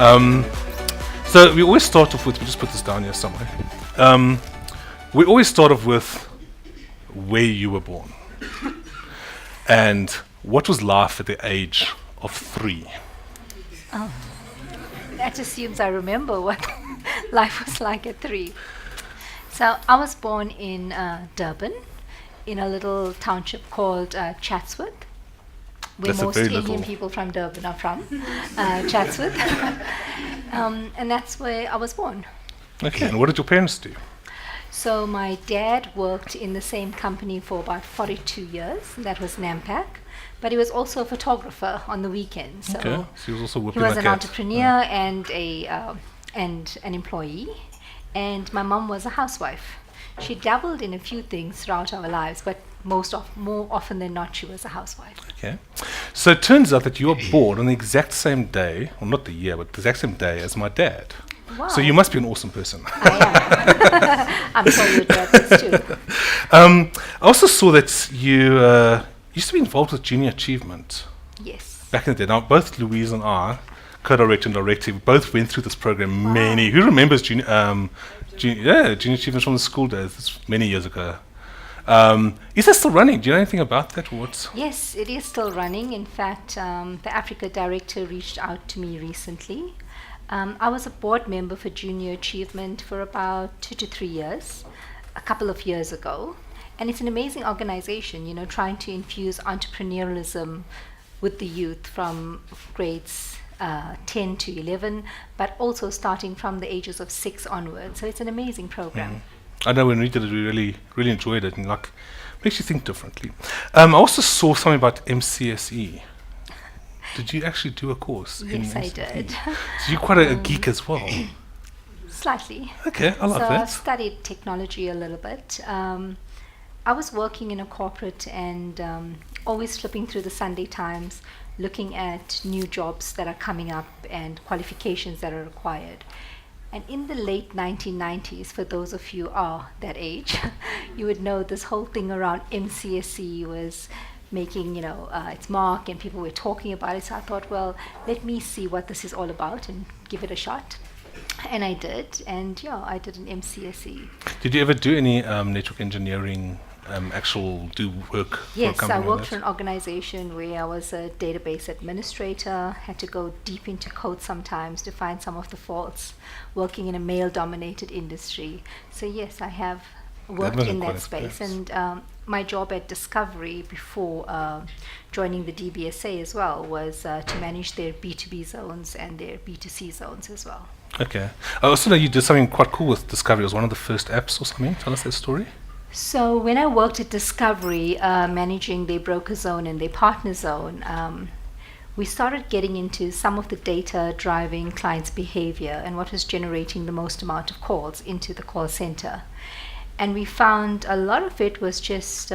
So we always start off with, we'll just put this down here somewhere. We always start off with where you were born. And what was life at the age of 3? Oh, that assumes I remember what life was like at 3. So I was born in Durban, in a little township called Chatsworth, where That's most Indian people from Durban are from, Chatsworth. And that's where I was born. Okay, and what did your parents do? So my dad worked in the same company for about 42 years. That was Nampak. But he was also a photographer on the weekends. So, Okay, so he was also he working was like an that. entrepreneur and an employee. And my mum was a housewife. She dabbled in a few things throughout our lives, but more often than not, she was a housewife. Okay, so it turns out that you were born on the exact same day, well not the year, but the exact same day as my dad. Wow. So you must be an awesome person. I am. I'm sure your dad is too. I also saw that you used to be involved with Junior Achievement Yes. back in the day. Now, both Louise and I, co-director and director, both went through this program. Who remembers Junior Achievement from the school days? It's many years ago. Is that still running? Do you know anything about that? Yes, it is still running. In fact, the Africa director reached out to me recently. I was a board member for Junior Achievement for about 2 to 3 years, a couple of years ago. And it's an amazing organization, you know, trying to infuse entrepreneurialism with the youth from grades 10 to 11, but also starting from the ages of 6 onwards. So it's an amazing program. I know when we did it, we really enjoyed it, and makes you think differently. I also saw something about MCSE. Did you actually do a course? Yes, in I MCSE? did. So you're quite a geek as well. Slightly. Okay, I like So that. I've studied technology a little bit. I was working in a corporate and always flipping through the Sunday Times, looking at new jobs that are coming up and qualifications that are required. And in the late 1990s, for those of you that age, you would know this whole thing around MCSE was making, its mark, and people were talking about it. So I thought, well, let me see what this is all about and give it a shot. And I did, and I did an MCSE. Did you ever do any network engineering, do work for a Yes, company I like worked that? for an organization where I was a database administrator, had to go deep into code sometimes to find some of the faults, working in a male-dominated industry. So yes, I have worked must in be quite that space. experience. And my job at Discovery before joining the DBSA as well was to manage their B2B zones and their B2C zones as well. Okay. I also know you did something quite cool with Discovery. It was one of the first apps or something. Tell us that story. So when I worked at Discovery, managing their broker zone and their partner zone, we started getting into some of the data driving clients' behavior and what was generating the most amount of calls into the call center. And we found a lot of it was just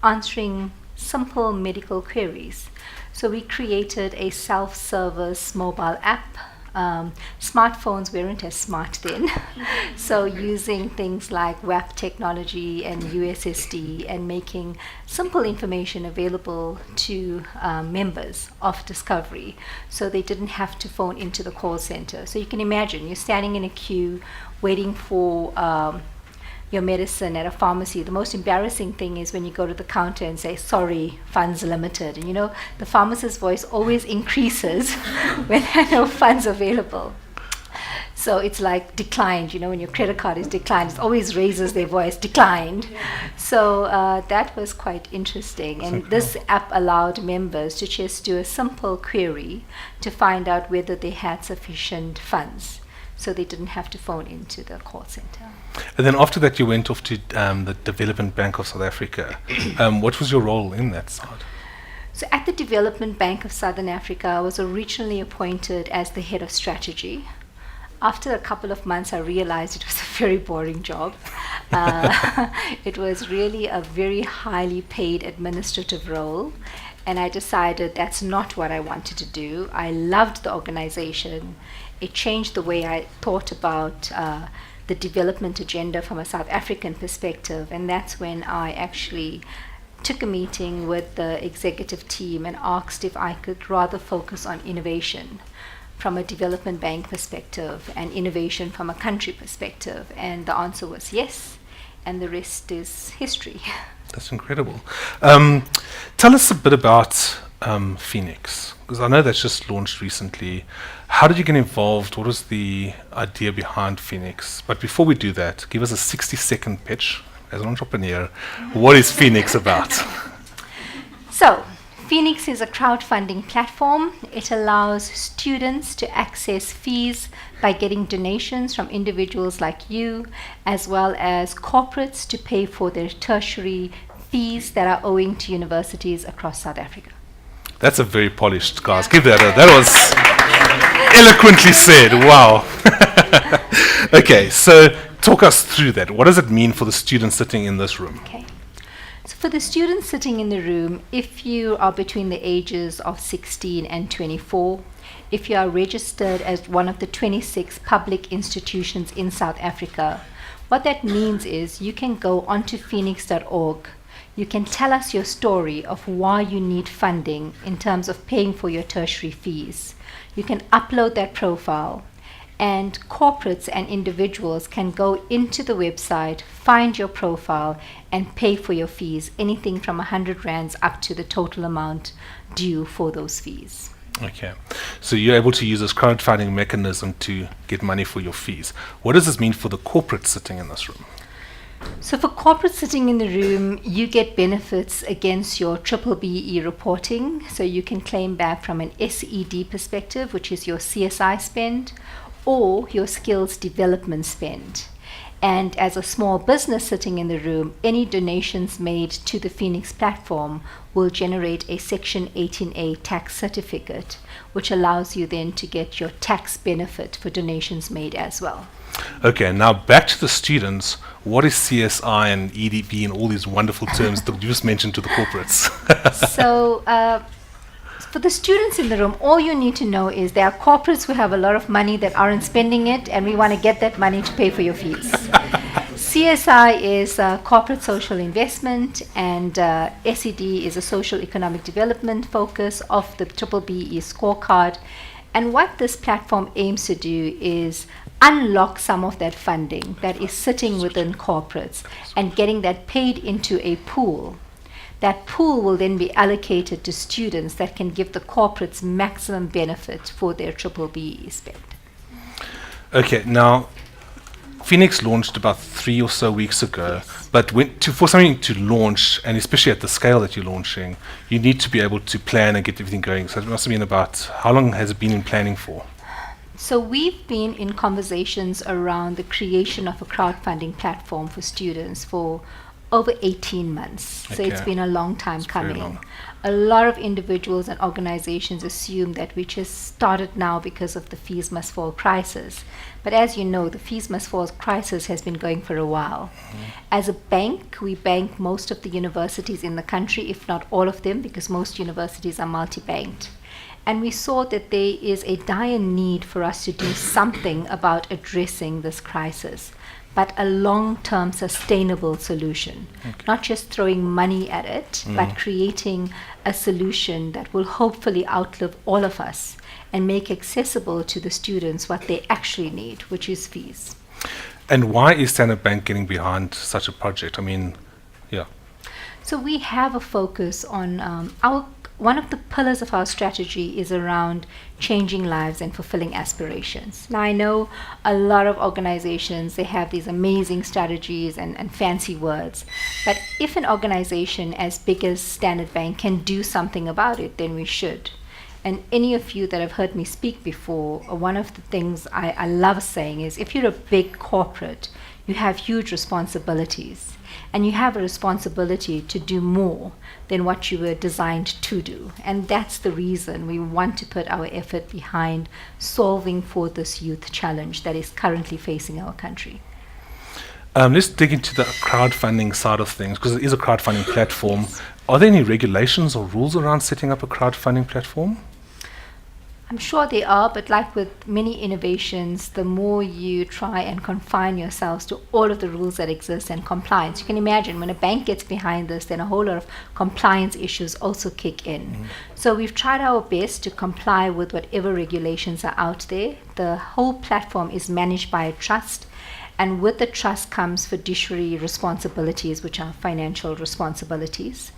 answering simple medical queries. So we created a self-service mobile app. Smartphones weren't as smart then. So using things like WAP technology and USSD and making simple information available to members of Discovery so they didn't have to phone into the call center. So you can imagine you're standing in a queue waiting for your medicine at a pharmacy. The most embarrassing thing is when you go to the counter and say, sorry, funds limited. And the pharmacist's voice always increases when there are no funds available. So it's like declined, when your credit card is declined, it always raises their voice, declined. So that was quite interesting. And this app allowed members to just do a simple query to find out whether they had sufficient funds. So they didn't have to phone into the call center. And then after that, you went off to the Development Bank of South Africa. What was your role in that side? So at the Development Bank of Southern Africa, I was originally appointed as the head of strategy. After a couple of months, I realized it was a very boring job. It was really a very highly paid administrative role. And I decided that's not what I wanted to do. I loved the organization. It changed the way I thought about the development agenda from a South African perspective. And that's when I actually took a meeting with the executive team and asked if I could rather focus on innovation. from a development bank perspective and innovation from a country perspective? And the answer was yes, and the rest is history. That's incredible. Tell us a bit about Feenix, because I know that's just launched recently. How did you get involved? What was the idea behind Feenix? But before we do that, give us a 60-second pitch as an entrepreneur. What is Feenix about? So, Feenix is a crowdfunding platform. It allows students to access fees by getting donations from individuals like you, as well as corporates to pay for their tertiary fees that are owing to universities across South Africa. That's a very polished, guys. Give that that was eloquently said. Wow. Okay, so talk us through that. What does it mean for the students sitting in this room? Okay. So for the students sitting in the room, if you are between the ages of 16 and 24, if you are registered as one of the 26 public institutions in South Africa, what that means is you can go onto feenix.org. You can tell us your story of why you need funding in terms of paying for your tertiary fees. You can upload that profile, and corporates and individuals can go into the website, find your profile, and pay for your fees, anything from 100 rands up to the total amount due for those fees. Okay, so you're able to use this crowdfunding mechanism to get money for your fees. What does this mean for the corporate sitting in this room? So for corporates sitting in the room, you get benefits against your triple BE reporting. So you can claim back from an SED perspective, which is your CSI spend, or your skills development spend. And as a small business sitting in the room, any donations made to the Feenix platform will generate a Section 18A tax certificate, which allows you then to get your tax benefit for donations made as well. Okay, now back to the students. What is CSI and EDD and all these wonderful terms that you just mentioned to the corporates? So for the students in the room, all you need to know is there are corporates who have a lot of money that aren't spending it, and we want to get that money to pay for your fees. CSI is corporate social investment, and SED is a social economic development focus of the triple BE scorecard. And what this platform aims to do is unlock some of that funding that is sitting within corporates and getting that paid into a pool. That pool will then be allocated to students that can give the corporates maximum benefit for their triple BE spend. Okay, now Feenix launched about 3 or so weeks ago, but for something to launch, and especially at the scale that you're launching, you need to be able to plan and get everything going. So it must have been about, how long has it been in planning for? So we've been in conversations around the creation of a crowdfunding platform for students for over 18 months. So it's been a long time coming. Long. A lot of individuals and organizations assume that we just started now because of the Fees Must Fall crisis. But as you know, the Fees Must Fall crisis has been going for a while. As a bank, we bank most of the universities in the country, if not all of them, because most universities are multi-banked. And we saw that there is a dire need for us to do something about addressing this crisis, but a long-term sustainable solution. Not just throwing money at it, but creating a solution that will hopefully outlive all of us and make accessible to the students what they actually need, which is fees. And why is Standard Bank getting behind such a project? I mean, yeah. So we have a focus on one of the pillars of our strategy is around changing lives and fulfilling aspirations. Now, I know a lot of organizations, they have these amazing strategies and fancy words, but if an organization as big as Standard Bank can do something about it, then we should. And any of you that have heard me speak before, one of the things I love saying is, if you're a big corporate, you have huge responsibilities. And you have a responsibility to do more than what you were designed to do. And that's the reason we want to put our effort behind solving for this youth challenge that is currently facing our country. Let's dig into the crowdfunding side of things, because it is a crowdfunding platform. Are there any regulations or rules around setting up a crowdfunding platform? I'm sure they are, but like with many innovations, the more you try and confine yourselves to all of the rules that exist and compliance, you can imagine when a bank gets behind this, then a whole lot of compliance issues also kick in. So we've tried our best to comply with whatever regulations are out there. The whole platform is managed by a trust, and with the trust comes fiduciary responsibilities, which are financial responsibilities,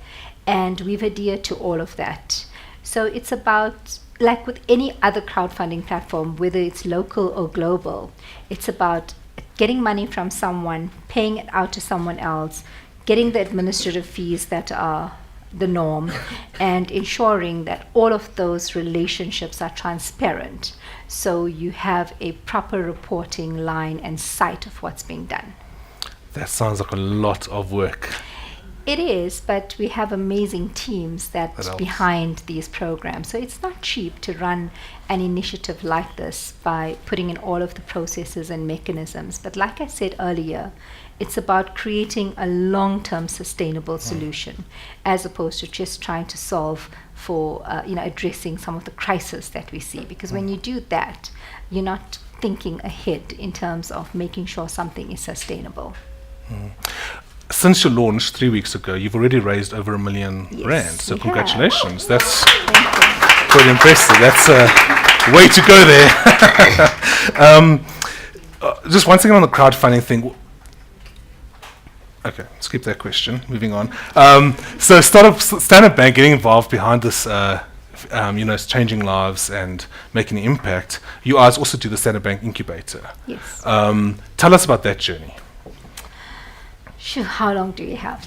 and we've adhered to all of that. So it's about, like with any other crowdfunding platform, whether it's local or global, it's about getting money from someone, paying it out to someone else, getting the administrative fees that are the norm, and ensuring that all of those relationships are transparent, so you have a proper reporting line and sight of what's being done. That sounds like a lot of work. It is, but we have amazing teams that's helps. behind these programs. So it's not cheap to run an initiative like this by putting in all of the processes and mechanisms. But like I said earlier, it's about creating a long-term sustainable solution, as opposed to just trying to solve for, addressing some of the crisis that we see. Because when you do that, you're not thinking ahead in terms of making sure something is sustainable. Since your launch 3 weeks ago, you've already raised over R1 million. Yes, So we congratulations. That's Thank you. quite impressive. That's a way to go there. Just one second on the crowdfunding thing. Okay, skip that question. Moving on. So Standard Bank getting involved behind this, it's changing lives and making an impact. You guys also do the Standard Bank Incubator. Yes. Tell us about that journey. Sure, how long do you have?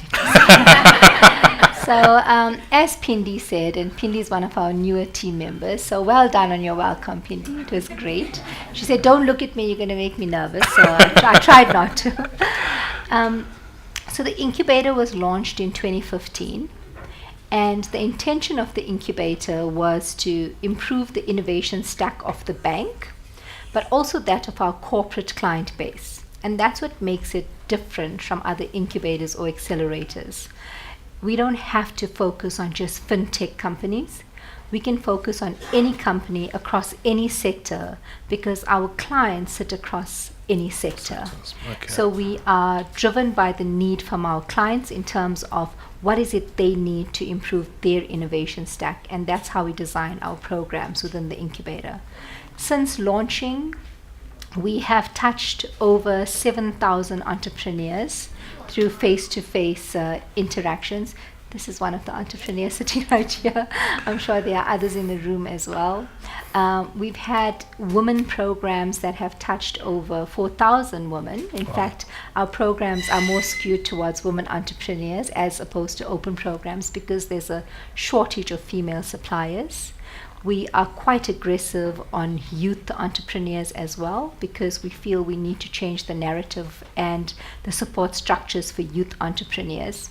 So, as Pindi said, and Pindi is one of our newer team members, so well done on your welcome, Pindi. It was great. She said, "Don't look at me, you're going to make me nervous." So I tried not to. So the incubator was launched in 2015, and the intention of the incubator was to improve the innovation stack of the bank, but also that of our corporate client base. And that's what makes it different from other incubators or accelerators. We don't have to focus on just fintech companies. We can focus on any company across any sector, because our clients sit across any sector. Okay. So we are driven by the need from our clients in terms of what is it they need to improve their innovation stack, and that's how we design our programs within the incubator. Since launching, we have touched over 7,000 entrepreneurs through face-to-face interactions. This is one of the entrepreneurs sitting right here. I'm sure there are others in the room as well. We've had women programs that have touched over 4,000 women. In fact, our programs are more skewed towards women entrepreneurs as opposed to open programs, because there's a shortage of female suppliers. We are quite aggressive on youth entrepreneurs as well, because we feel we need to change the narrative and the support structures for youth entrepreneurs.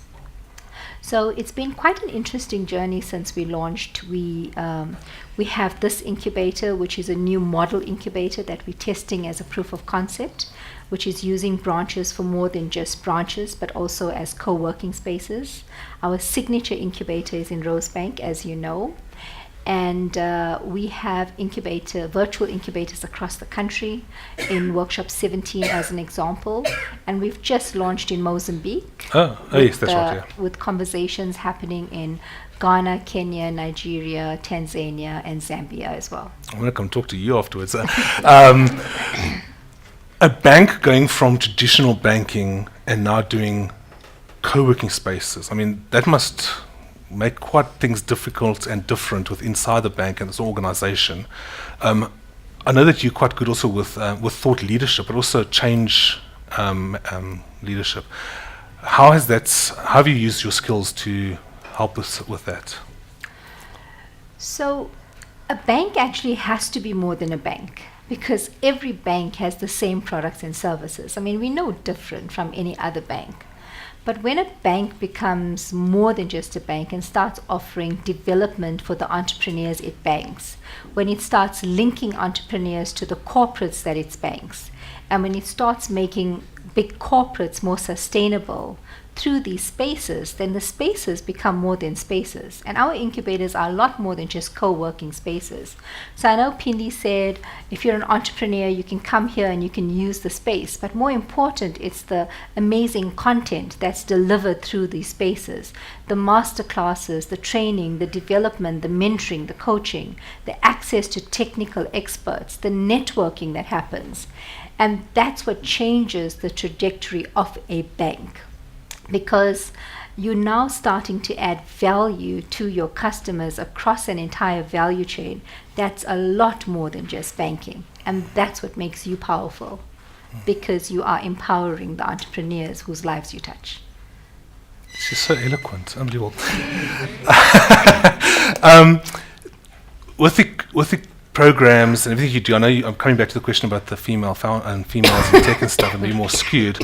So it's been quite an interesting journey since we launched. We have this incubator, which is a new model incubator that we're testing as a proof of concept, which is using branches for more than just branches, but also as co-working spaces. Our signature incubator is in Rosebank, as you know. And we have virtual incubators across the country, in Workshop 17 as an example. And we've just launched in Mozambique. Yes, that's right, yeah. With conversations happening in Ghana, Kenya, Nigeria, Tanzania, and Zambia as well. I'm going to come talk to you afterwards. A bank going from traditional banking and now doing co-working spaces. I mean, that must make quite things difficult and different with inside the bank and this organization. I know that you're quite good also with thought leadership, but also change leadership. How have you used your skills to help us with that? So a bank actually has to be more than a bank, because every bank has the same products and services. I mean, we're no different from any other bank. But when a bank becomes more than just a bank and starts offering development for the entrepreneurs it banks, when it starts linking entrepreneurs to the corporates that it banks, And when it starts making big corporates more sustainable through these spaces, then the spaces become more than spaces. And our incubators are a lot more than just co-working spaces. So I know Pindi said, if you're an entrepreneur, you can come here and you can use the space. But more important, it's the amazing content that's delivered through these spaces. The master classes, the training, the development, the mentoring, the coaching, the access to technical experts, the networking that happens. And that's what changes the trajectory of a bank. Because you're now starting to add value to your customers across an entire value chain that's a lot more than just banking. And that's what makes you powerful, because you are empowering the entrepreneurs whose lives you touch. She's so eloquent, unbelievable. With the programs and everything you do, I know I'm coming back to the question about the females in tech and stuff, and be more skewed.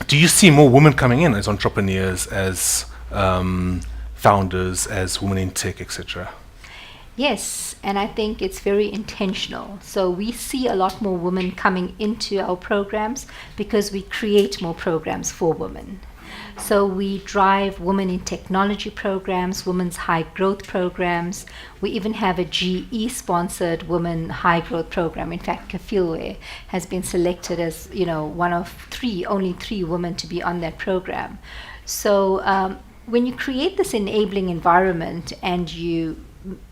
Do you see more women coming in as entrepreneurs, as founders, as women in tech, etc.? Yes, and I think it's very intentional. So we see a lot more women coming into our programs because we create more programs for women. So we drive women in technology programs, women's high growth programs. We even have a GE-sponsored women high growth program. In fact, Kafilwe has been selected as, one of only three women to be on that program. So when you create this enabling environment and you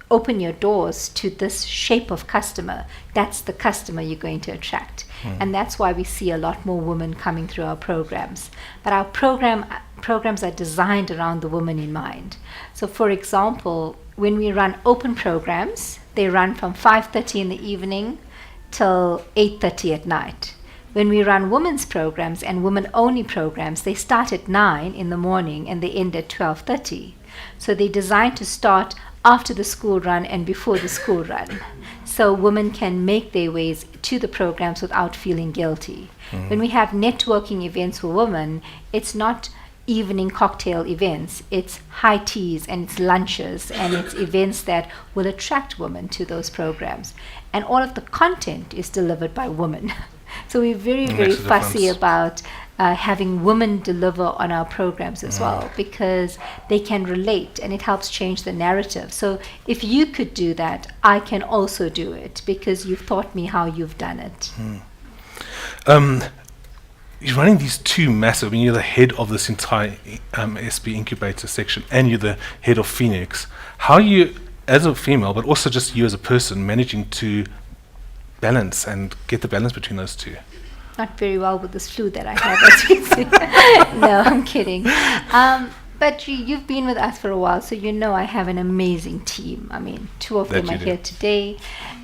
open your doors to this shape of customer, that's the customer you're going to attract. And that's why we see a lot more women coming through our programs. But our programs are designed around the woman in mind. So for example, when we run open programs, they run from 5:30 in the evening till 8:30 at night. When we run women's programs and women-only programs, they start at 9 in the morning and they end at 12:30. So they're designed to start after the school run and before the school run, so women can make their ways to the programs without feeling guilty. When we have networking events for women, it's not evening cocktail events, it's high teas and it's lunches and it's events that will attract women to those programs. And all of the content is delivered by women. So we're very, very fussy about having women deliver on our programs as well, because they can relate and it helps change the narrative. So if you could do that, I can also do it because you've taught me how you've done it. You're running these two massive, you're the head of this entire SB incubator section and you're the head of Feenix. How are you, as a female, but also just you as a person, managing to balance and get the balance between those two? Not very well with this flu that I have, as you see. No, I'm kidding. But you've been with us for a while, so you know I have an amazing team. I mean, two of them are here today.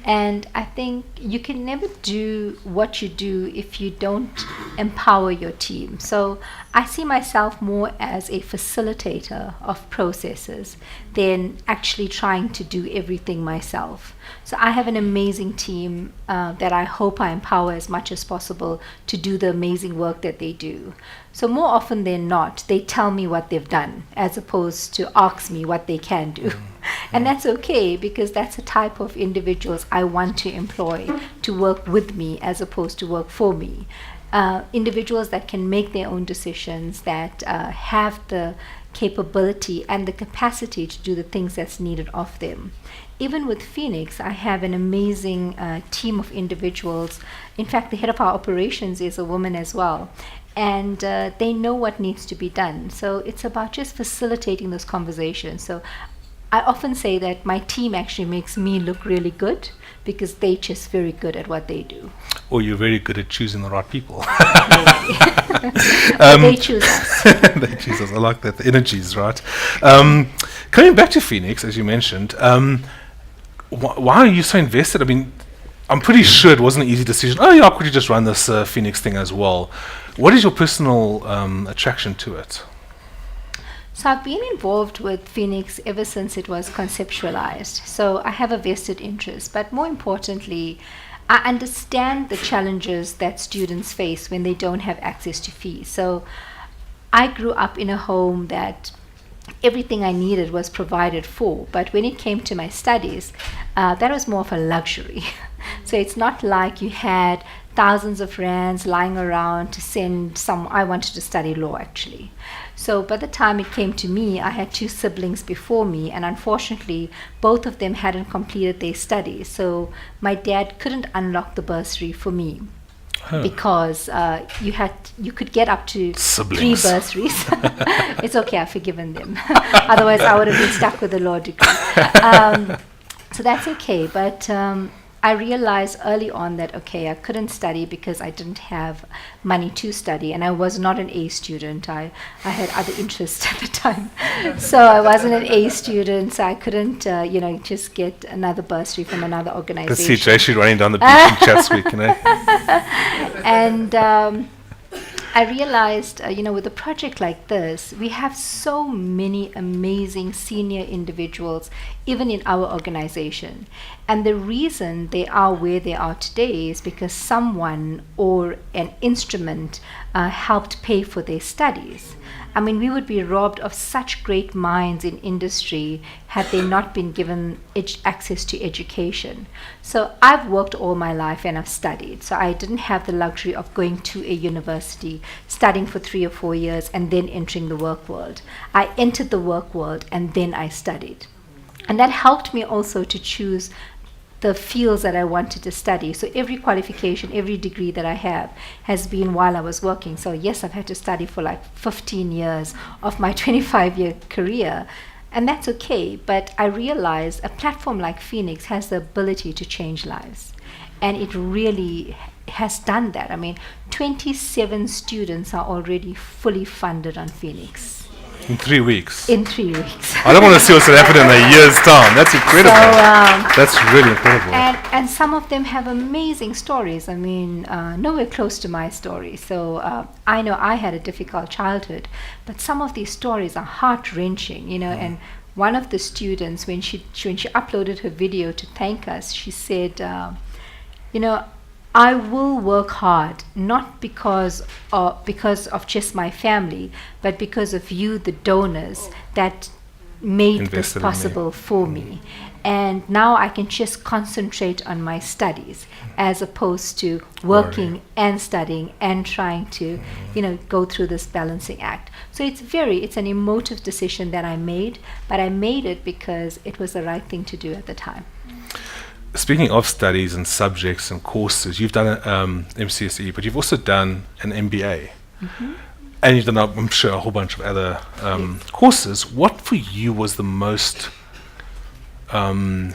And I think you can never do what you do if you don't empower your team. So I see myself more as a facilitator of processes than actually trying to do everything myself. So I have an amazing team that I hope I empower as much as possible to do the amazing work that they do. So more often than not, they tell me what they've done as opposed to ask me what they can do. And that's okay, because that's the type of individuals I want to employ to work with me as opposed to work for me. Individuals that can make their own decisions, that have the capability and the capacity to do the things that's needed of them. Even with Feenix, I have an amazing team of individuals. In fact, the head of our operations is a woman as well. And they know what needs to be done. So it's about just facilitating those conversations. So I often say that my team actually makes me look really good because they're just very good at what they do. Or you're very good at choosing the right people. They choose us. They choose us. I like that. The energy is right. Coming back to Feenix, as you mentioned, why are you so invested? I mean, I'm pretty sure it wasn't an easy decision. Oh, yeah, could you just run this Feenix thing as well? What is your personal attraction to it? So I've been involved with Feenix ever since it was conceptualized. So I have a vested interest, but more importantly, I understand the challenges that students face when they don't have access to fees. So I grew up in a home that everything I needed was provided for, but when it came to my studies, that was more of a luxury. So it's not like you had thousands of rands lying around to send some. I wanted to study law, actually. So by the time it came to me, I had two siblings before me, and unfortunately both of them hadn't completed their studies, so my dad couldn't unlock the bursary for me. Because you could get up to Siblings. 3 bursaries. It's okay, I've forgiven them. Otherwise I would have been stuck with a law degree. So that's okay, but I realized early on that, okay, I couldn't study because I didn't have money to study, and I was not an A student. I had other interests at the time. So I wasn't an A student, so I couldn't, just get another bursary from another I organization. see Jayshree running down the beach in Chatsworth, And I realized, with a project like this, we have so many amazing senior individuals, even in our organization. And the reason they are where they are today is because someone or an instrument helped pay for their studies. I mean, we would be robbed of such great minds in industry had they not been given access to education. So I've worked all my life and I've studied. So I didn't have the luxury of going to a university, studying for 3 or 4 years, and then entering the work world. I entered the work world and then I studied. And that helped me also to choose the fields that I wanted to study. So every qualification, every degree that I have has been while I was working. So yes, I've had to study for like 15 years of my 25-year career, and that's okay. But I realized a platform like Feenix has the ability to change lives, and it really has done that. I mean, 27 students are already fully funded on Feenix. In 3 weeks. In 3 weeks. I don't want to see what's going to happen in a year's time. That's incredible. So, that's really incredible. And some of them have amazing stories. I mean, nowhere close to my story. So I know I had a difficult childhood, but some of these stories are heart-wrenching, and one of the students, when she uploaded her video to thank us, she said, I will work hard, not because of just my family, but because of you, the donors, that made Invested this possible for me. And now I can just concentrate on my studies as opposed to working and studying and trying to, go through this balancing act. So it's an emotive decision that I made, but I made it because it was the right thing to do at the time. Speaking of studies and subjects and courses, you've done an MCSE, but you've also done an MBA. Mm-hmm. And you've done, I'm sure, a whole bunch of other courses. What for you was the most, the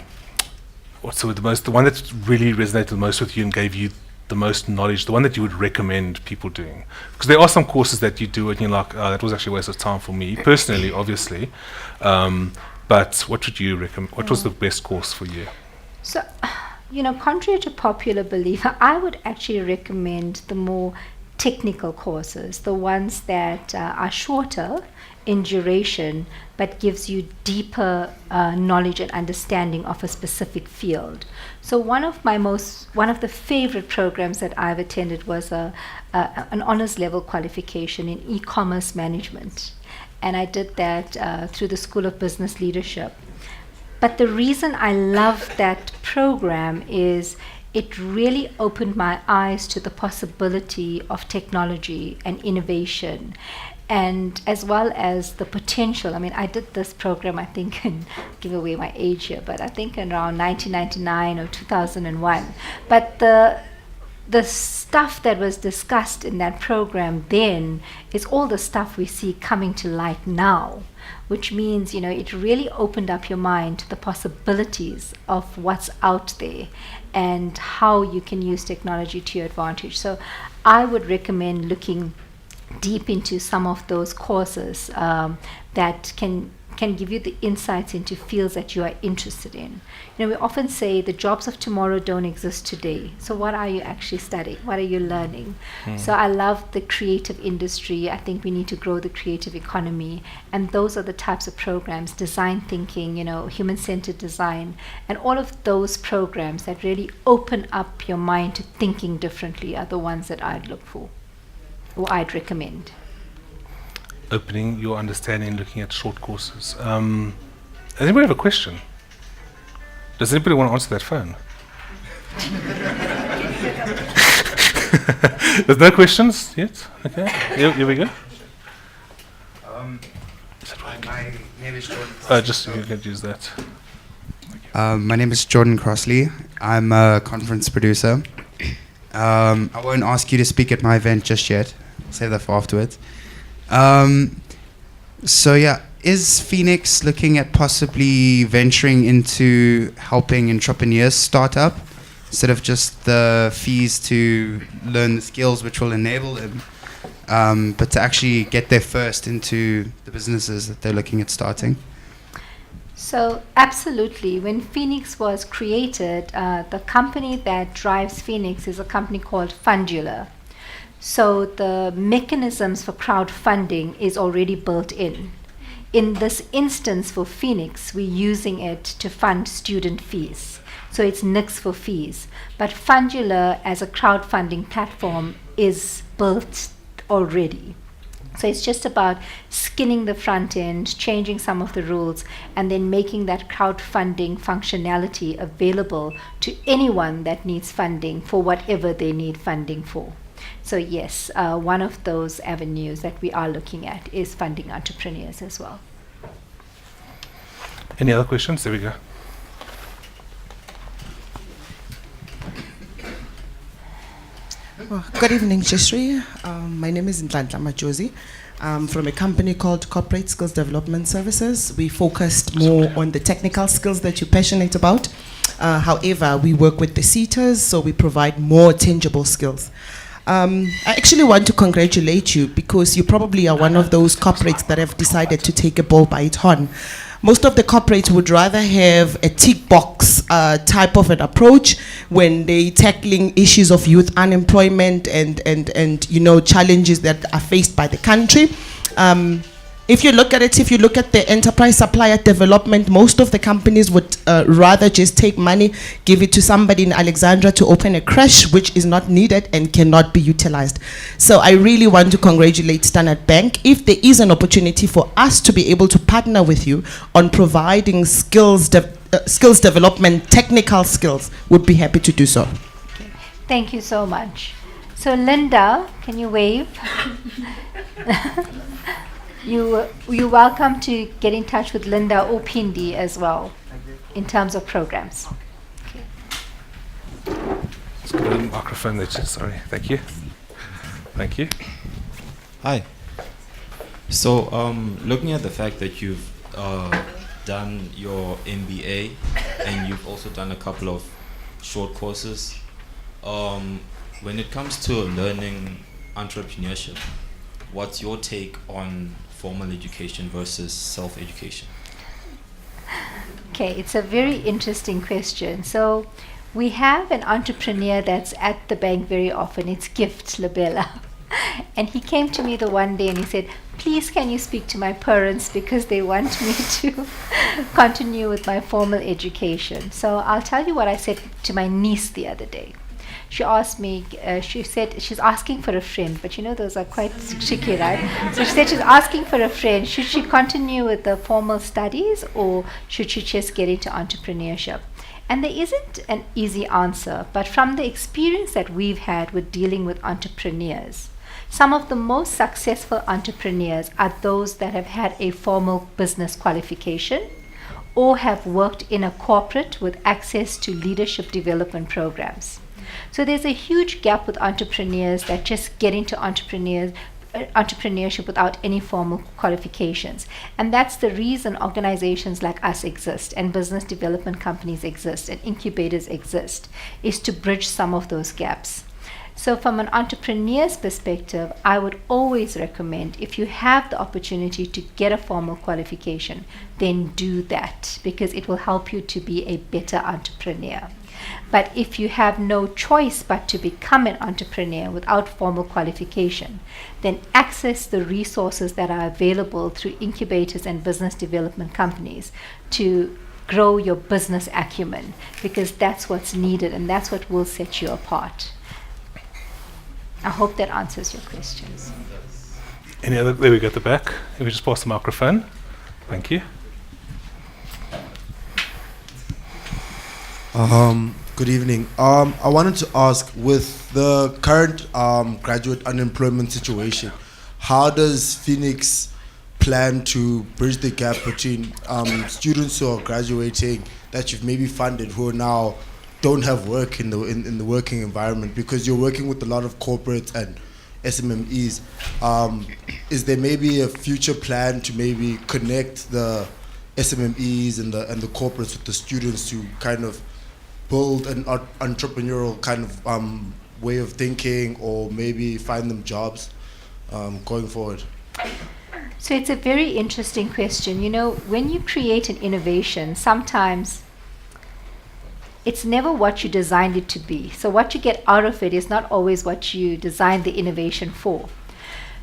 one that really resonated the most with you and gave you the most knowledge, the one that you would recommend people doing? Because there are some courses that you do and you're like, that was actually a waste of time for me, personally, obviously. But what would you recommend? What was the best course for you? So, contrary to popular belief, I would actually recommend the more technical courses, the ones that are shorter in duration, but gives you deeper knowledge and understanding of a specific field. So one of the favorite programs that I've attended was an honors level qualification in e-commerce management. And I did that through the School of Business Leadership. But the reason I love that program is it really opened my eyes to the possibility of technology and innovation, and as well as the potential. I mean, I did this program, I think, give away my age here, but I think in around 1999 or 2001. But the stuff that was discussed in that program then is all the stuff we see coming to light now, which means, it really opened up your mind to the possibilities of what's out there and how you can use technology to your advantage. So I would recommend looking deep into some of those courses that can give you the insights into fields that you are interested in. We often say the jobs of tomorrow don't exist today. So what are you actually studying? What are you learning? So I love the creative industry. I think we need to grow the creative economy. And those are the types of programs, design thinking, human-centered design, and all of those programs that really open up your mind to thinking differently are the ones that I'd look for, or I'd recommend. Opening your understanding, looking at short courses. Does anybody have a question? Does anybody want to answer that phone? There's no questions yet? Okay, here we go. My name is Jordan. Just you can use that. My name is Jordan Crossley. I'm a conference producer. I won't ask you to speak at my event just yet. Save that for afterwards. So yeah, is Feenix looking at possibly venturing into helping entrepreneurs start up instead of just the fees to learn the skills which will enable them, but to actually get there first into the businesses that they're looking at starting? So absolutely, when Feenix was created, the company that drives Feenix is a company called Fundula. So the mechanisms for crowdfunding is already built in. In this instance for Feenix, we're using it to fund student fees. So it's nix for fees. But Fundula as a crowdfunding platform is built already. So it's just about skinning the front end, changing some of the rules, and then making that crowdfunding functionality available to anyone that needs funding for whatever they need funding for. So yes, one of those avenues that we are looking at is funding entrepreneurs as well. Any other questions? There we go. Well, good evening, Jayshrees. My name is Nhlanhla Majosi. I'm from a company called Corporate Skills Development Services. We focused more on the technical skills that you're passionate about. However, we work with the SETAs, so we provide more tangible skills. I actually want to congratulate you because you probably are one of those corporates that have decided to take a ball by its horn. Most of the corporates would rather have a tick box type of an approach when they tackling issues of youth unemployment and you know, challenges that are faced by the country. If you look at it, if you look at the enterprise supplier development, most of the companies would rather just take money, give it to somebody in Alexandra to open a crash, which is not needed and cannot be utilized. So I really want to congratulate Standard Bank. If there is an opportunity for us to be able to partner with you on providing skills development, technical skills, would be happy to do so. Okay. Thank you so much. So Linda, can you wave? You're welcome to get in touch with Linda or Pindi as well in terms of programs. Okay. Let's go to the microphone there. Sorry. Thank you. Thank you. Hi. So, looking at the fact that you've done your MBA and you've also done a couple of short courses, when it comes to learning entrepreneurship, what's your take on formal education versus self-education? Okay, it's a very interesting question. So we have an entrepreneur that's at the bank very often. It's Gift Labella. And he came to me the one day and he said, please can you speak to my parents because they want me to continue with my formal education. So I'll tell you what I said to my niece the other day. She asked me, she said she's asking for a friend, but you know those are quite tricky, right? So she said she's asking for a friend. Should she continue with the formal studies or should she just get into entrepreneurship? And there isn't an easy answer, but from the experience that we've had with dealing with entrepreneurs, some of the most successful entrepreneurs are those that have had a formal business qualification or have worked in a corporate with access to leadership development programs. So there's a huge gap with entrepreneurs that just get into entrepreneurship without any formal qualifications. And that's the reason organizations like us exist and business development companies exist and incubators exist, is to bridge some of those gaps. So from an entrepreneur's perspective, I would always recommend if you have the opportunity to get a formal qualification, then do that because it will help you to be a better entrepreneur. But if you have no choice but to become an entrepreneur without formal qualification, then access the resources that are available through incubators and business development companies to grow your business acumen, because that's what's needed and that's what will set you apart. I hope that answers your questions. Any other? There we go at the back. If we just pass the microphone. Thank you. Good evening. I wanted to ask, with the current graduate unemployment situation, how does Feenix plan to bridge the gap between students who are graduating that you've maybe funded who are now don't have work in the working environment, because you're working with a lot of corporates and SMMEs? Is there maybe a future plan to maybe connect the SMMEs and the corporates with the students to kind of build an entrepreneurial kind of way of thinking, or maybe find them jobs going forward? So it's a very interesting question. You know, when you create an innovation, sometimes it's never what you designed it to be. So what you get out of it is not always what you designed the innovation for.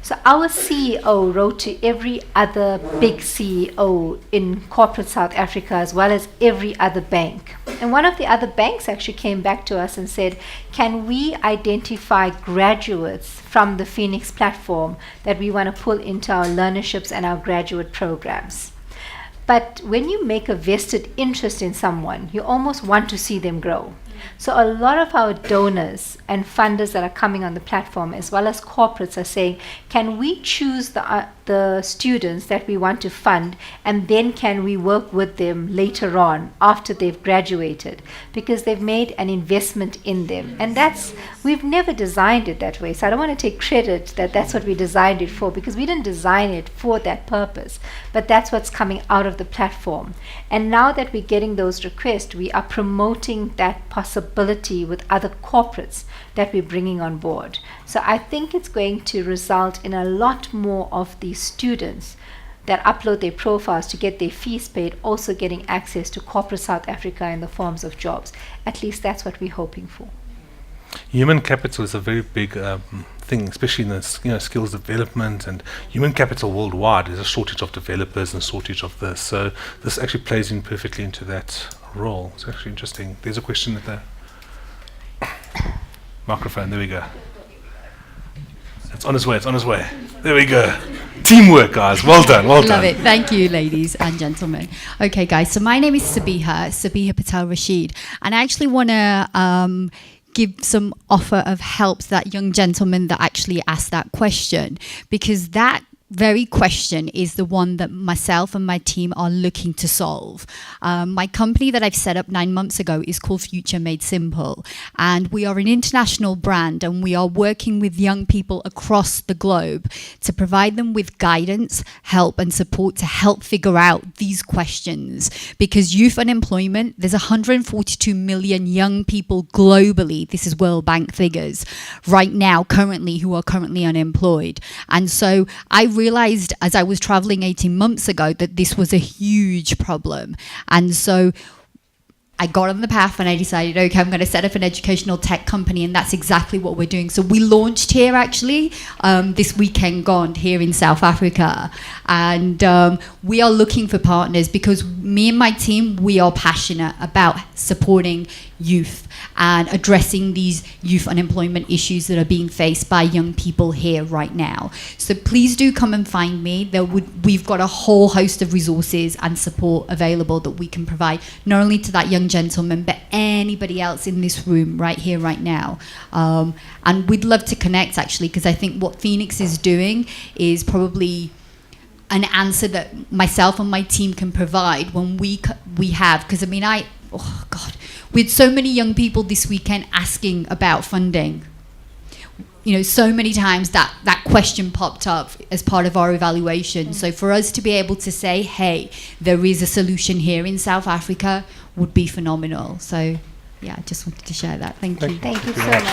So our CEO wrote to every other big CEO in corporate South Africa, as well as every other bank. And one of the other banks actually came back to us and said, can we identify graduates from the Feenix platform that we want to pull into our learnerships and our graduate programs? But when you make a vested interest in someone, you almost want to see them grow. So a lot of our donors and funders that are coming on the platform, as well as corporates, are saying, can we choose the students that we want to fund, and then can we work with them later on after they've graduated, because they've made an investment in them. And we've never designed it that way. So I don't want to take credit that that's what we designed it for, because we didn't design it for that purpose. But that's what's coming out of the platform. And now that we're getting those requests, we are promoting that possibility with other corporates that we're bringing on board. So I think it's going to result in a lot more of these students that upload their profiles to get their fees paid also getting access to corporate South Africa in the forms of jobs. At least that's what we're hoping for. Human capital is a very big thing, especially in the skills development, and human capital worldwide. There's a shortage of developers and a shortage of this. So this actually plays in perfectly into that role. It's actually interesting. There's a question at the microphone. There we go. It's on its way. It's on its way. There we go. Teamwork, guys. Well done. Well done. Love it. Thank you, ladies and gentlemen. Okay, guys. So my name is Sabiha Patel Rashid, and I actually want to give some offer of help to that young gentleman that actually asked that question, because that very question is the one that myself and my team are looking to solve. My company that I've set up 9 months ago is called Future Made Simple, and we are an international brand, and we are working with young people across the globe to provide them with guidance, help and support to help figure out these questions. Because youth unemployment, there's 142 million young people globally, this is World Bank figures, right now currently, who are currently unemployed. And so I realized as I was traveling 18 months ago that this was a huge problem. And so I got on the path and I decided, okay, I'm going to set up an educational tech company, and that's exactly what we're doing. So we launched here actually this weekend gone here in South Africa, and we are looking for partners because me and my team, we are passionate about supporting youth and addressing these youth unemployment issues that are being faced by young people here right now. So please do come and find me. We've got a whole host of resources and support available that we can provide, not only to that young gentleman, but anybody else in this room right here, right now. And we'd love to connect actually, because I think what Feenix is doing is probably an answer that myself and my team can provide when we have, because I mean, oh God, with so many young people this weekend asking about funding. You know, so many times that question popped up as part of our evaluation. So for us to be able to say, hey, there is a solution here in South Africa would be phenomenal. So yeah, I just wanted to share that. Thank you. Thank you so much.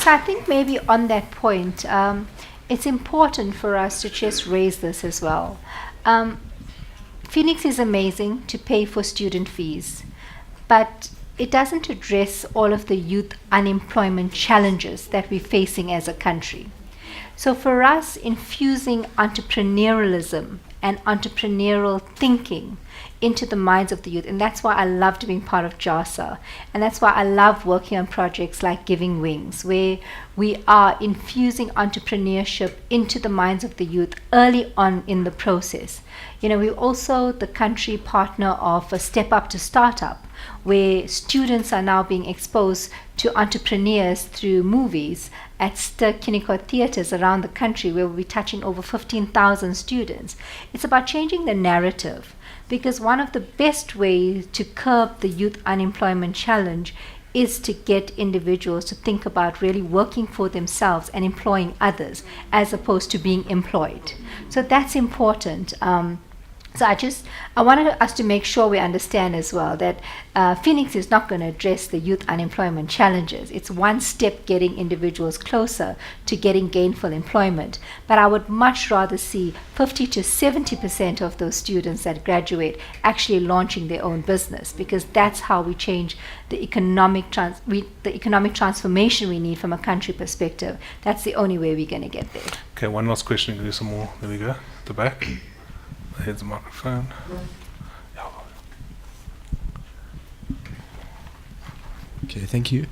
So I think maybe on that point, it's important for us to just raise this as well. Feenix is amazing to pay for student fees, but it doesn't address all of the youth unemployment challenges that we're facing as a country. So for us, infusing entrepreneurialism and entrepreneurial thinking into the minds of the youth. And that's why I loved being part of JASA. And that's why I love working on projects like Giving Wings, where we are infusing entrepreneurship into the minds of the youth early on in the process. We're also the country partner of a Step Up to Startup, where students are now being exposed to entrepreneurs through movies at Ster-Kinnicourt theaters around the country, where we'll be touching over 15,000 students. It's about changing the narrative, because one of the best ways to curb the youth unemployment challenge is to get individuals to think about really working for themselves and employing others as opposed to being employed. So that's important. So I wanted us to make sure we understand as well that Feenix is not going to address the youth unemployment challenges. It's one step getting individuals closer to getting gainful employment. But I would much rather see 50 to 70% of those students that graduate actually launching their own business, because that's how we change the economic transformation we need from a country perspective. That's the only way we're going to get there. Okay, one last question. Do some more. There we go. At the back. Here's the microphone. Okay, thank you.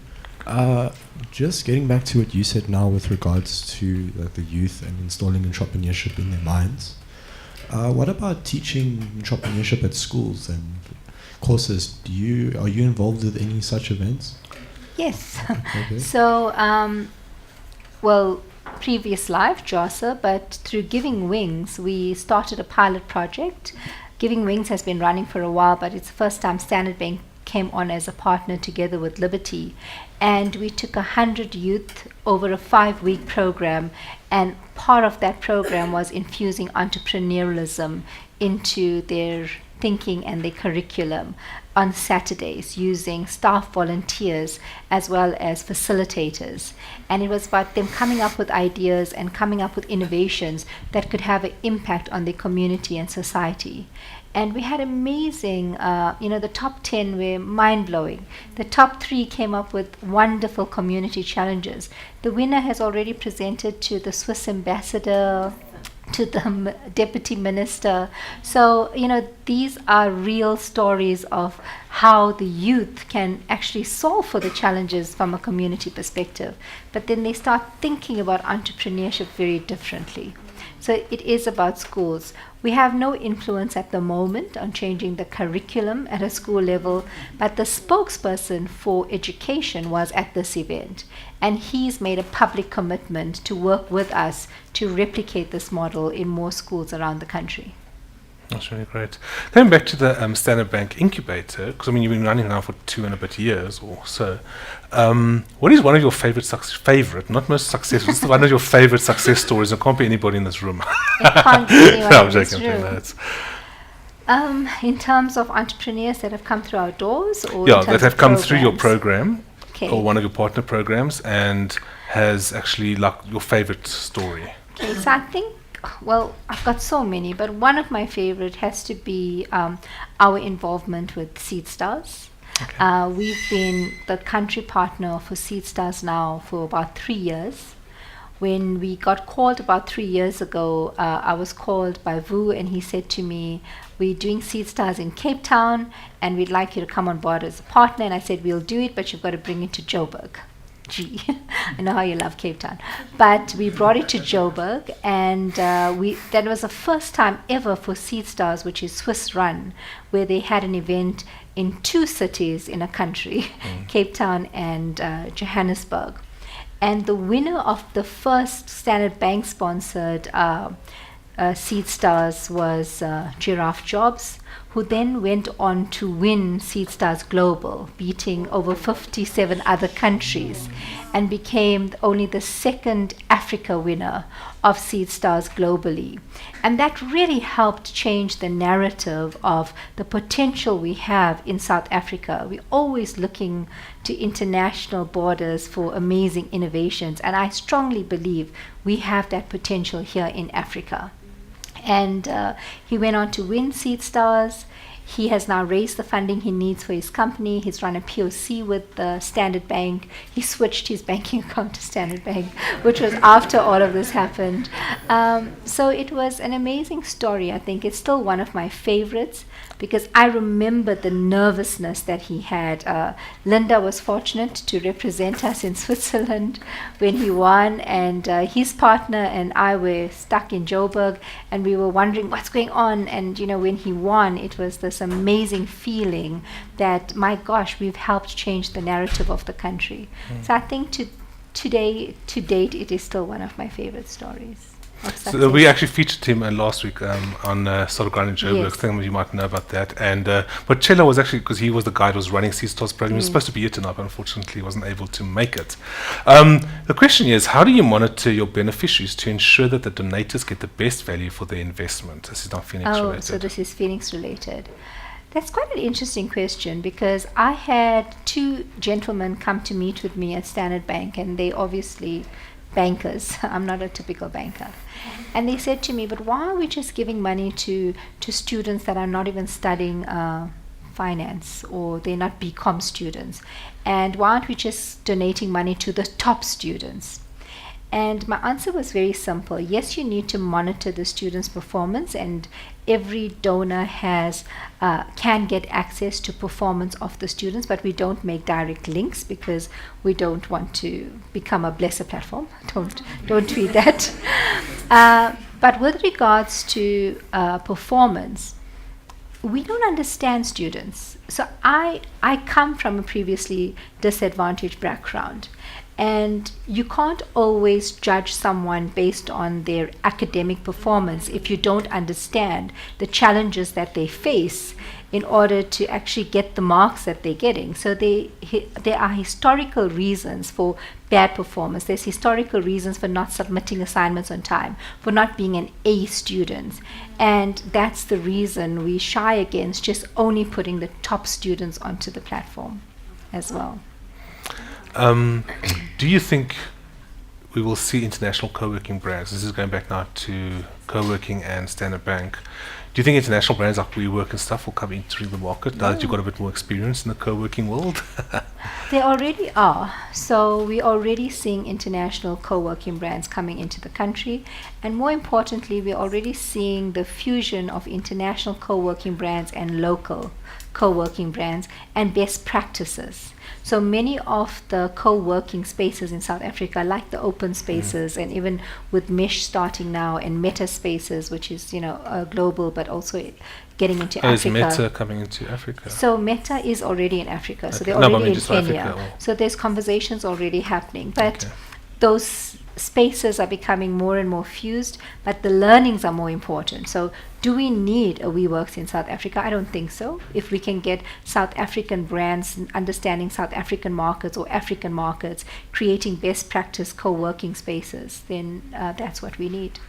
Just getting back to what you said now with regards to the youth and installing entrepreneurship in their minds. What about teaching entrepreneurship at schools and courses? Are you involved with any such events? Yes. Okay. So, previous life, JASA, but through Giving Wings, we started a pilot project. Giving Wings has been running for a while, but it's the first time Standard Bank came on as a partner together with Liberty. And we took 100 youth over a 5-week program, and part of that program was infusing entrepreneurialism into their thinking and their curriculum on Saturdays, using staff volunteers as well as facilitators. And it was about them coming up with ideas and coming up with innovations that could have an impact on their community and society. And we had amazing, the top 10 were mind-blowing. The top 3 came up with wonderful community challenges. The winner has already presented to the Swiss ambassador, to the deputy minister. So, these are real stories of how the youth can actually solve for the challenges from a community perspective. But then they start thinking about entrepreneurship very differently. So it is about schools. We have no influence at the moment on changing the curriculum at a school level, but the spokesperson for education was at this event, and he's made a public commitment to work with us to replicate this model in more schools around the country. That's really great. Going back to the Standard Bank Incubator, because you've been running now for 2 and a bit years or so. What is one of your not most successful, just one of your favorite success stories? There can't be anybody in this room. It can't be anyone No, I'm in this joking. room. In terms of entrepreneurs that have come through our doors, or that have come through your program, okay, or one of your partner programs, and has actually your favorite story. Okay, so I think, I've got so many, but one of my favorite has to be our involvement with Seed Stars. Okay. We've been the country partner for Seed Stars now for about 3 years. When we got called about 3 years ago, I was called by Vu, and he said to me, we're doing Seed Stars in Cape Town, and we'd like you to come on board as a partner. And I said, we'll do it, but you've got to bring it to Joburg. Gee, I know how you love Cape Town. But we brought it to Joburg, and that was the first time ever for Seed Stars, which is Swiss run, where they had an event in 2 cities in a country, Cape Town and Johannesburg. And the winner of the first Standard Bank sponsored Seed Stars was Giraffe Jobs, who then went on to win Seed Stars Global, beating over 57 other countries, and became only the 2nd Africa winner of Seed Stars globally. And that really helped change the narrative of the potential we have in South Africa. We're always looking to international borders for amazing innovations, and I strongly believe we have that potential here in Africa. And he went on to win Seed Stars. He has now raised the funding he needs for his company. He's run a POC with the Standard Bank. He switched his banking account to Standard Bank, which was after all of this happened. So it was an amazing story. I think it's still one of my favorites because I remember the nervousness that he had. Linda was fortunate to represent us in Switzerland when he won, and his partner and I were stuck in Joburg, and we were wondering what's going on. And when he won, it was this amazing feeling that, my gosh, we've helped change the narrative of the country. So I think to date, it is still one of my favorite stories. So we actually featured him last week on Sort in Joburg. Yes. I think you might know about that. And but Chela was actually, because he was the guy who was running CSTO's program. He was supposed to be here tonight, but unfortunately wasn't able to make it. The question is, how do you monitor your beneficiaries to ensure that the donators get the best value for their investment? This is not Feenix related. So this is Feenix related. That's quite an interesting question because I had two gentlemen come to meet with me at Standard Bank, and they obviously bankers. I'm not a typical banker. And they said to me, but why are we just giving money to students that are not even studying finance, or they're not BCom students? And why aren't we just donating money to the top students? And my answer was very simple. Yes, you need to monitor the students' performance, and every donor can get access to performance of the students, but we don't make direct links because we don't want to become a blesser platform. Don't tweet that. But with regards to performance, we don't understand students. So I come from a previously disadvantaged background. And you can't always judge someone based on their academic performance if you don't understand the challenges that they face in order to actually get the marks that they're getting. So there are historical reasons for bad performance. There's historical reasons for not submitting assignments on time, for not being an A student. And that's the reason we shy against just only putting the top students onto the platform as well. Do you think we will see international co-working brands? This is going back now to co-working and Standard Bank. Do you think international brands like WeWork and stuff will come into the market now that you've got a bit more experience in the co-working world? They already are. So we're already seeing international co-working brands coming into the country. And more importantly, we're already seeing the fusion of international co-working brands and local co-working brands and best practices. So many of the co-working spaces in South Africa, like the open spaces, and even with Mesh starting now, and Meta Spaces, which is global but also getting into Africa. Is Meta coming into Africa? So Meta is already in Africa. So Okay. they're No, but I already mean in just Kenya. Africa, So there's conversations already happening. But Okay. those spaces are becoming more and more fused, but the learnings are more important. So do we need a WeWorks in South Africa? I don't think so. If we can get South African brands understanding South African markets or African markets, creating best practice co-working spaces, then that's what we need.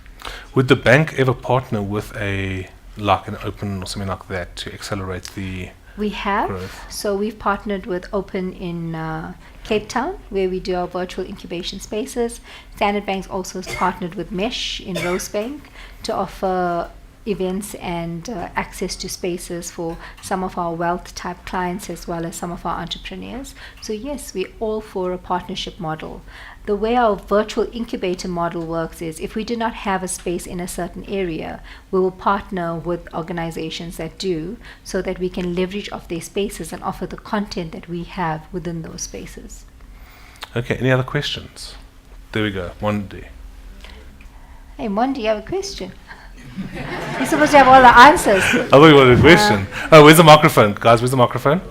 Would the bank ever partner with an open or something like that to accelerate the We have. growth? So we've partnered with Open in Cape Town, where we do our virtual incubation spaces. Standard Bank's also partnered with Mesh in Rosebank to offer events and access to spaces for some of our wealth type clients as well as some of our entrepreneurs. So yes, we're all for a partnership model. The way our virtual incubator model works is if we do not have a space in a certain area, we will partner with organizations that do, so that we can leverage off their spaces and offer the content that we have within those spaces. Okay, any other questions? There we go, Mondi. Hey, Mondi, you have a question? You're supposed to have all the answers. I thought you wanted a question. Oh, where's the microphone? Guys, where's the microphone?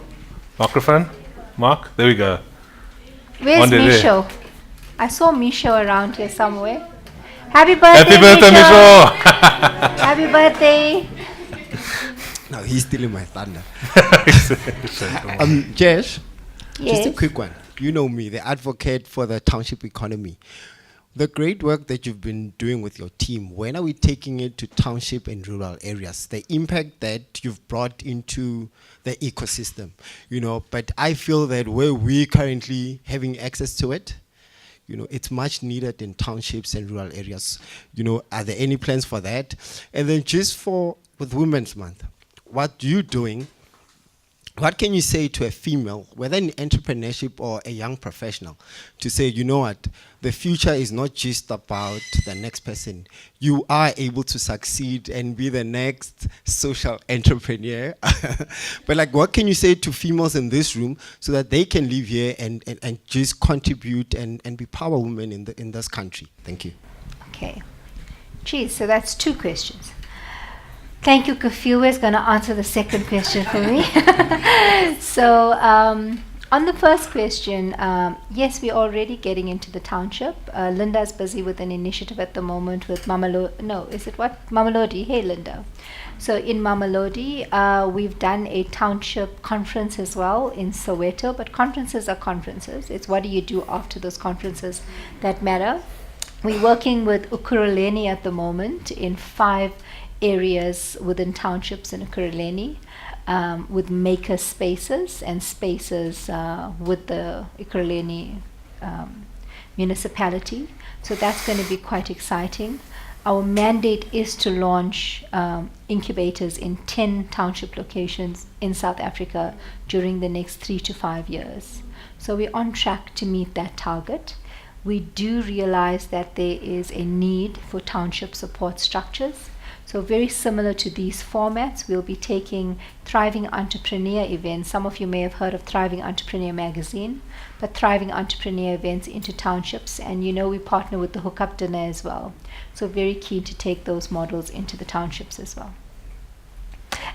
Microphone? Mark? There we go. Where's Mondi there. Misho? I saw Misho around here somewhere. Happy birthday, Happy birthday, Misho! Happy birthday. No, he's stealing my thunder. Um, Jesh, Yes. just a quick one. You know me, the advocate for the township economy. The great work that you've been doing with your team, when are we taking it to township and rural areas? The impact that you've brought into the ecosystem, but I feel that where we currently having access to it, it's much needed in townships and rural areas. Are there any plans for that? And then just with Women's Month, what you doing what can you say to a female, whether in entrepreneurship or a young professional, to say, you know what, the future is not just about the next person. You are able to succeed and be the next social entrepreneur. But like, what can you say to females in this room so that they can live here and just contribute and be power women in this country? Thank you. Okay. Geez, so that's 2 questions. Thank you. Kafiwa is going to answer the second question for me. So on the first question, yes, we're already getting into the township. Linda's busy with an initiative at the moment with Mamelodi. Hey, Linda. So in Mamelodi, we've done a township conference as well in Soweto, but conferences are conferences. It's what do you do after those conferences that matter. We're working with Ukuruleni at the moment in 5 areas within townships in Ukuruleni, with maker spaces and spaces with the Ukuruleni municipality. So that's going to be quite exciting. Our mandate is to launch incubators in 10 township locations in South Africa during the next 3 to 5 years. So we're on track to meet that target. We do realize that there is a need for township support structures. So very similar to these formats, we'll be taking Thriving Entrepreneur events. Some of you may have heard of Thriving Entrepreneur magazine, but Thriving Entrepreneur events into townships. And you know we partner with the Hookup Dinner as well. So very keen to take those models into the townships as well.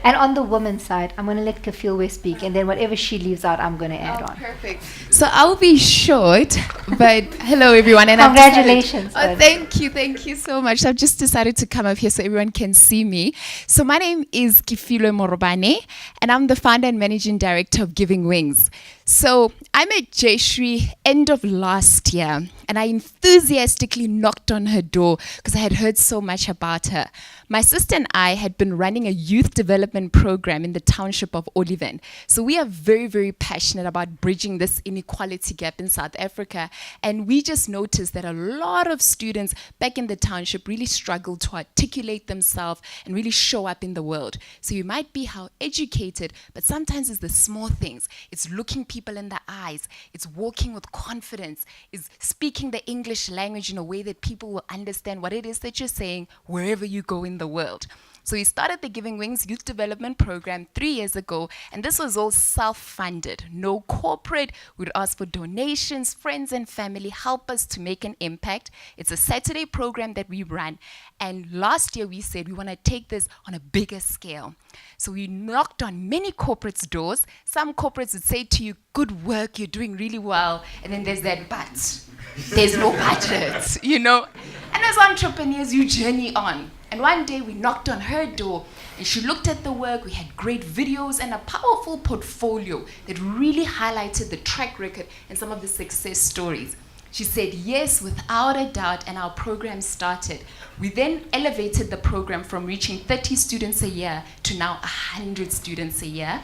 And on the women's side, I'm going to let Kafilwe speak, and then whatever she leaves out, I'm going to add on. Perfect. So I'll be short, but hello everyone. And congratulations. Thank you so much. I've just decided to come up here so everyone can see me. So my name is Kifilwe Morobane, and I'm the founder and managing director of Giving Wings. So I met Jayshrees end of last year, and I enthusiastically knocked on her door because I had heard so much about her. My sister and I had been running a youth development program in the township of Oliven. So we are very, very passionate about bridging this inequality gap in South Africa. And we just noticed that a lot of students back in the township really struggle to articulate themselves and really show up in the world. So you might be how educated, but sometimes it's the small things. It's looking people in the eyes. It's walking with confidence. It's speaking the English language in a way that people will understand what it is that you're saying wherever you go in the world. So we started the Giving Wings Youth Development Program 3 years ago, and this was all self-funded, no corporate. We'd ask for donations, friends and family help us to make an impact. It's a Saturday program that we run, and last year we said we want to take this on a bigger scale. So we knocked on many corporates' doors. Some corporates would say to you, good work, you're doing really well, and then there's that but. There's no budget, you know. And as entrepreneurs, you journey on. And one day we knocked on her door and she looked at the work. We had great videos and a powerful portfolio that really highlighted the track record and some of the success stories. She said yes, without a doubt, and our program started. We then elevated the program from reaching 30 students a year to now 100 students a year.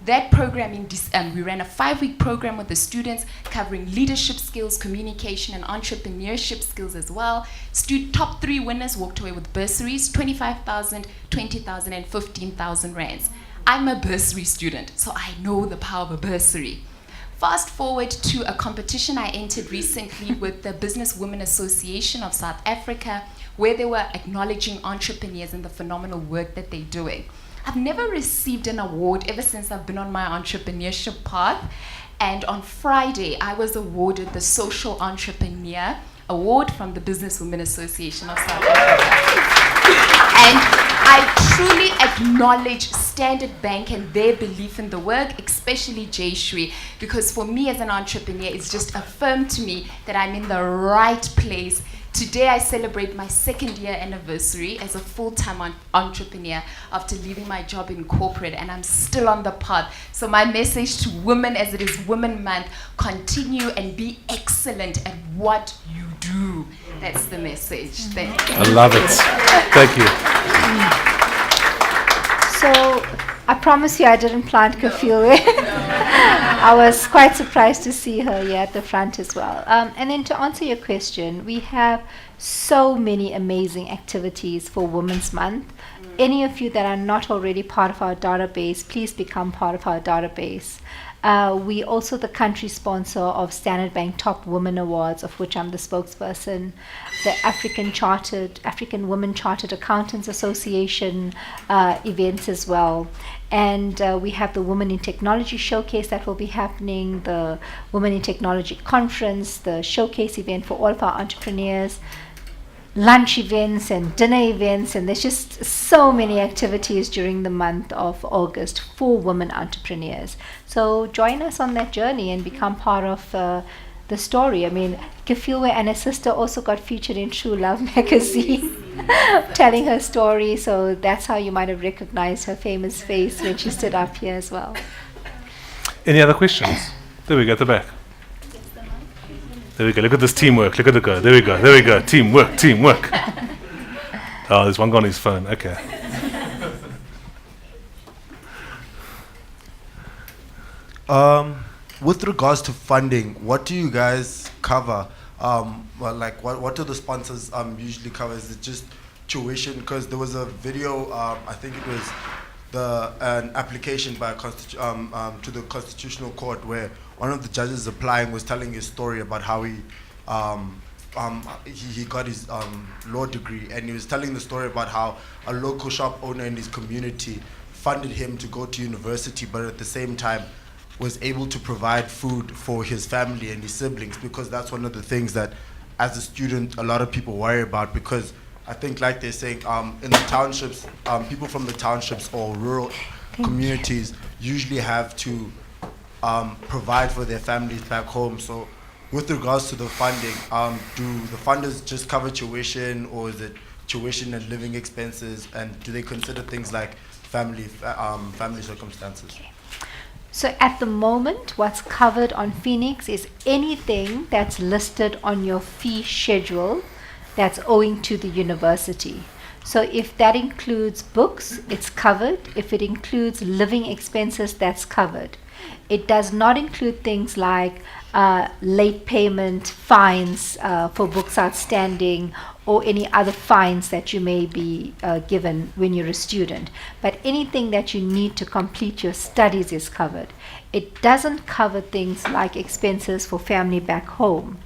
That program, we ran a 5-week program with the students covering leadership skills, communication, and entrepreneurship skills as well. Top 3 winners walked away with bursaries, 25,000, 20,000, and 15,000 rands. I'm a bursary student, so I know the power of a bursary. Fast forward to a competition I entered recently with the Business Women Association of South Africa, where they were acknowledging entrepreneurs and the phenomenal work that they're doing. I've never received an award ever since I've been on my entrepreneurship path. And on Friday, I was awarded the Social Entrepreneur Award from the Business Women Association of South Africa. And I truly acknowledge Standard Bank and their belief in the work, especially Jayshree, because for me as an entrepreneur, it's just affirmed to me that I'm in the right place. Today I celebrate my 2nd year anniversary as a full-time entrepreneur after leaving my job in corporate, and I'm still on the path. So my message to women, as it is Women Month, continue and be excellent at what you do. That's the message. Thank you. I love it. Thank you. So I promise you I didn't plant Kafilwe. I was quite surprised to see her here at the front as well. And then to answer your question, we have so many amazing activities for Women's Month. any of you that are not already part of our database, please become part of our database. We also the country sponsor of Standard Bank Top Women Awards, of which I'm the spokesperson, the African Women Chartered Accountants Association events as well. And we have the Women in Technology Showcase that will be happening, the Women in Technology Conference, the showcase event for all of our entrepreneurs, lunch events and dinner events, and there's just so many activities during the month of August for women entrepreneurs. So join us on that journey and become part of the story. I mean, Kefilwe and her sister also got featured in True Love magazine telling her story, so that's how you might have recognized her famous face when she stood up here as well. Any other questions? There we go, at the back. There we go. Look at this teamwork. Look at the go. There we go. There we go. Teamwork. Teamwork. Oh, there's one guy on his phone. Okay. With regards to funding, what do you guys cover? Well, like, what do the sponsors usually cover? Is it just tuition? Because there was a video, I think it was an application by to the Constitutional Court where one of the judges applying was telling his story about how he got his law degree, and he was telling the story about how a local shop owner in his community funded him to go to university, but at the same time was able to provide food for his family and his siblings, because that's one of the things that as a student a lot of people worry about, because I think, like they're saying, in the townships, people from the townships or rural communities usually have to provide for their families back home. So with regards to the funding, do the funders just cover tuition, or is it tuition and living expenses, and do they consider things like family circumstances? Okay. So at the moment, what's covered on Feenix is anything that's listed on your fee schedule that's owing to the university. So if that includes books, it's covered. If it includes living expenses, that's covered. It does not include things like late payment, fines for books outstanding, or any other fines that you may be given when you're a student. But anything that you need to complete your studies is covered. It doesn't cover things like expenses for family back home.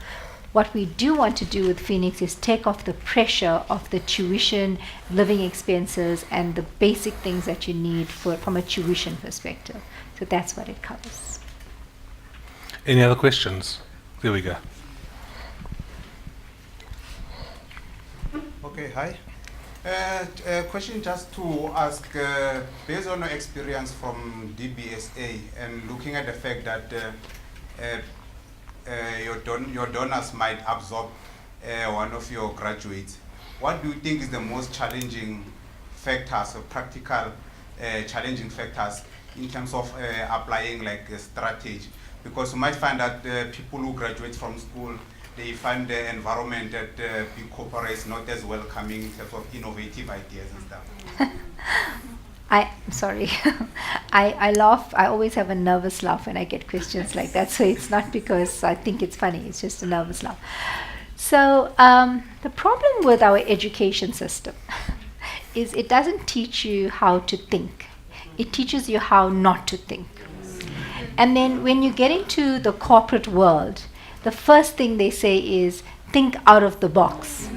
What we do want to do with Feenix is take off the pressure of the tuition, living expenses, and the basic things that you need from a tuition perspective. So that's what it covers. Any other questions? There we go. Okay, hi. A question just to ask, based on your experience from DBSA and looking at the fact that your donors might absorb one of your graduates, what do you think is the most challenging factors or practical challenging factors in terms of applying like a strategy? Because you might find that people who graduate from school, they find the environment at big corporates not as welcoming in terms of innovative ideas and stuff. I'm sorry. I laugh. I always have a nervous laugh when I get questions like that. So it's not because I think it's funny. It's just a nervous laugh. So the problem with our education system is it doesn't teach you how to think. It teaches you how not to think. And then when you get into the corporate world, the first thing they say is think out of the box.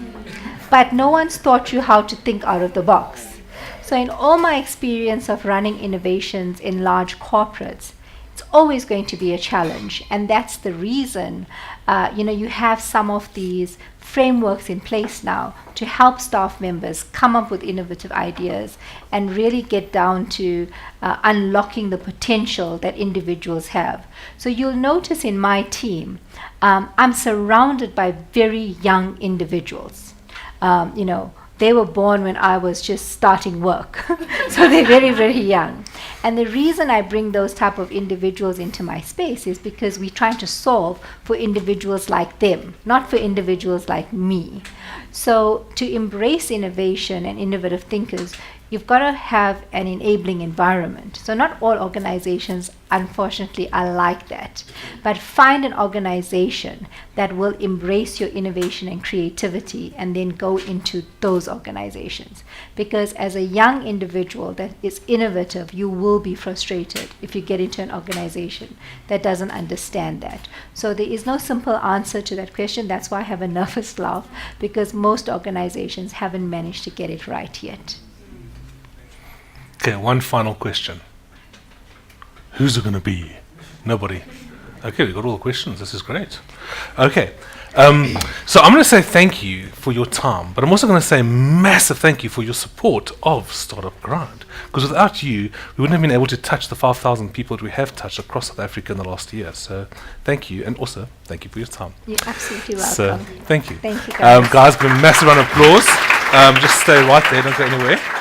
But no one's taught you how to think out of the box. So in all my experience of running innovations in large corporates, it's always going to be a challenge. And that's the reason, you have some of these frameworks in place now to help staff members come up with innovative ideas and really get down to unlocking the potential that individuals have. So you'll notice in my team, I'm surrounded by very young individuals. They were born when I was just starting work. So they're very, very young. And the reason I bring those type of individuals into my space is because we're trying to solve for individuals like them, not for individuals like me. So to embrace innovation and innovative thinkers, you've got to have an enabling environment. So not all organizations, unfortunately, are like that. But find an organization that will embrace your innovation and creativity and then go into those organizations. Because as a young individual that is innovative, you will be frustrated if you get into an organization that doesn't understand that. So there is no simple answer to that question. That's why I have a nervous laugh, because most organizations haven't managed to get it right yet. Okay, one final question. Who's it going to be? Nobody. Okay, we got all the questions. This is great. Okay, so I'm going to say thank you for your time, but I'm also going to say massive thank you for your support of Startup Grind. Because without you, we wouldn't have been able to touch the 5,000 people that we have touched across South Africa in the last year. So thank you, and also thank you for your time. You're absolutely welcome. So thank you. Thank you, guys. Guys, give a massive round of applause. Just stay right there, don't go anywhere.